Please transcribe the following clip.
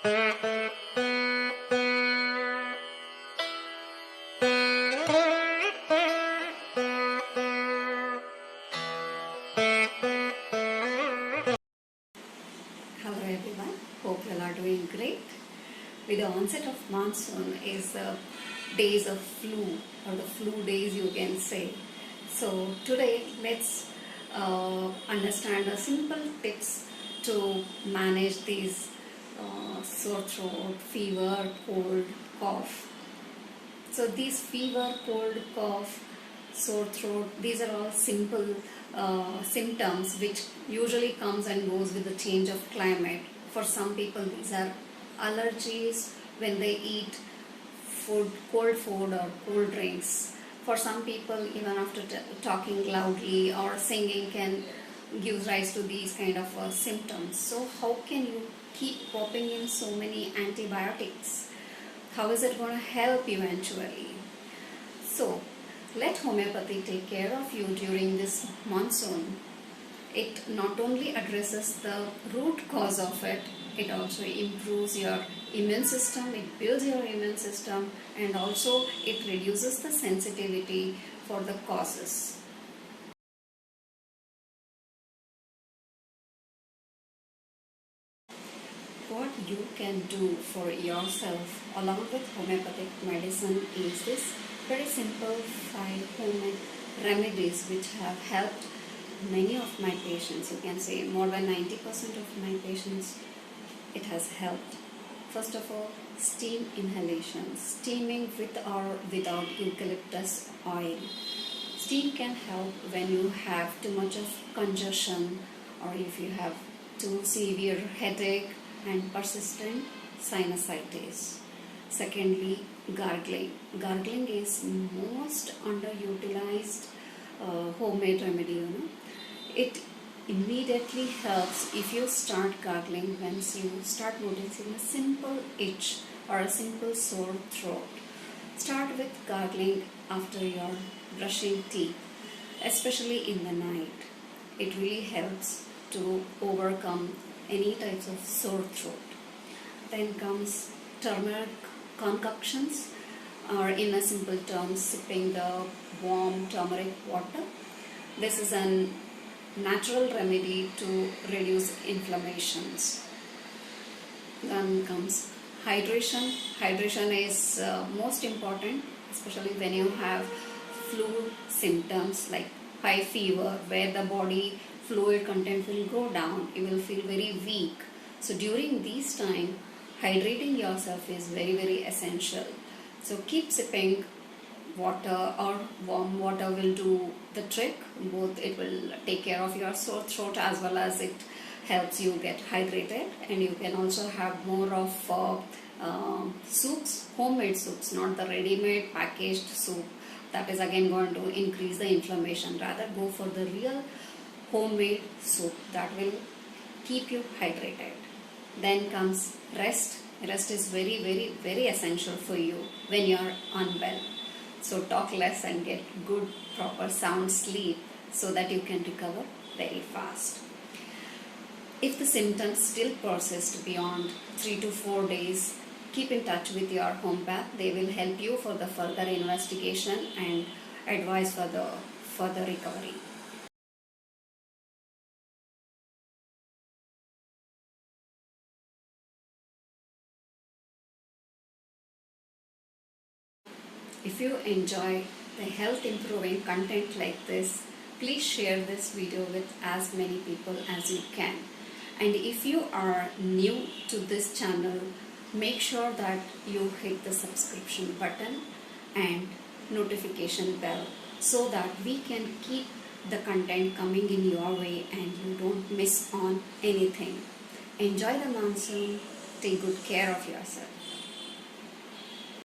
Hello everyone, hope you all are doing great. With the onset of monsoon is the days of flu or the flu days you can say. So today let's understand the simple tips to manage these sore throat, fever, cold, cough. So these fever, cold, cough, sore throat, these are all simple symptoms which usually comes and goes with the change of climate. For some people these are allergies when they eat food, cold food or cold drinks. For some people even after talking loudly or singing can give rise to these kind of symptoms. So how can you keep popping in so many antibiotics? How is it going to help eventually? So, let homeopathy take care of you during this monsoon. It not only addresses the root cause of it, it also improves your immune system, it builds your immune system, and also it reduces the sensitivity for the causes. What you can do for yourself along with homeopathic medicine is this very simple 5 homemade remedies which have helped many of my patients. You can say more than 90% of my patients it has helped. First of all, steam inhalation, steaming with or without eucalyptus oil. Steam can help when you have too much of congestion or if you have too severe headache and persistent sinusitis. Secondly, gargling. Gargling is most underutilized homemade remedy. It immediately helps if you start gargling once you start noticing a simple itch or a simple sore throat. Start with gargling after your brushing teeth, especially in the night. It really helps to overcome any types of sore throat. Then comes turmeric concoctions, or in a simple term, sipping the warm turmeric water. This is a natural remedy to reduce inflammations. Then comes hydration. Hydration is most important, especially when you have flu symptoms like high fever, where the body fluid content will go down, you will feel very weak. So during these time, hydrating yourself is very essential. So keep sipping water, or warm water will do the trick. Both it will take care of your sore throat as well as it helps you get hydrated, and you can also have more of soups, homemade soups, not the ready-made packaged soup. That is again going to increase the inflammation. Rather go for the real homemade soup that will keep you hydrated. Then comes rest. Rest is very essential for you when you are unwell. So talk less and get good proper sound sleep so that you can recover very fast. If the symptoms still persist beyond 3 to 4 days, keep in touch with your homeopath. They will help you for the further investigation and advice for the further recovery. If you enjoy the health improving content like this, please share this video with as many people as you can. And if you are new to this channel, make sure that you hit the subscription button and notification bell so that we can keep the content coming in your way and you don't miss on anything. Enjoy the monsoon. Take good care of yourself.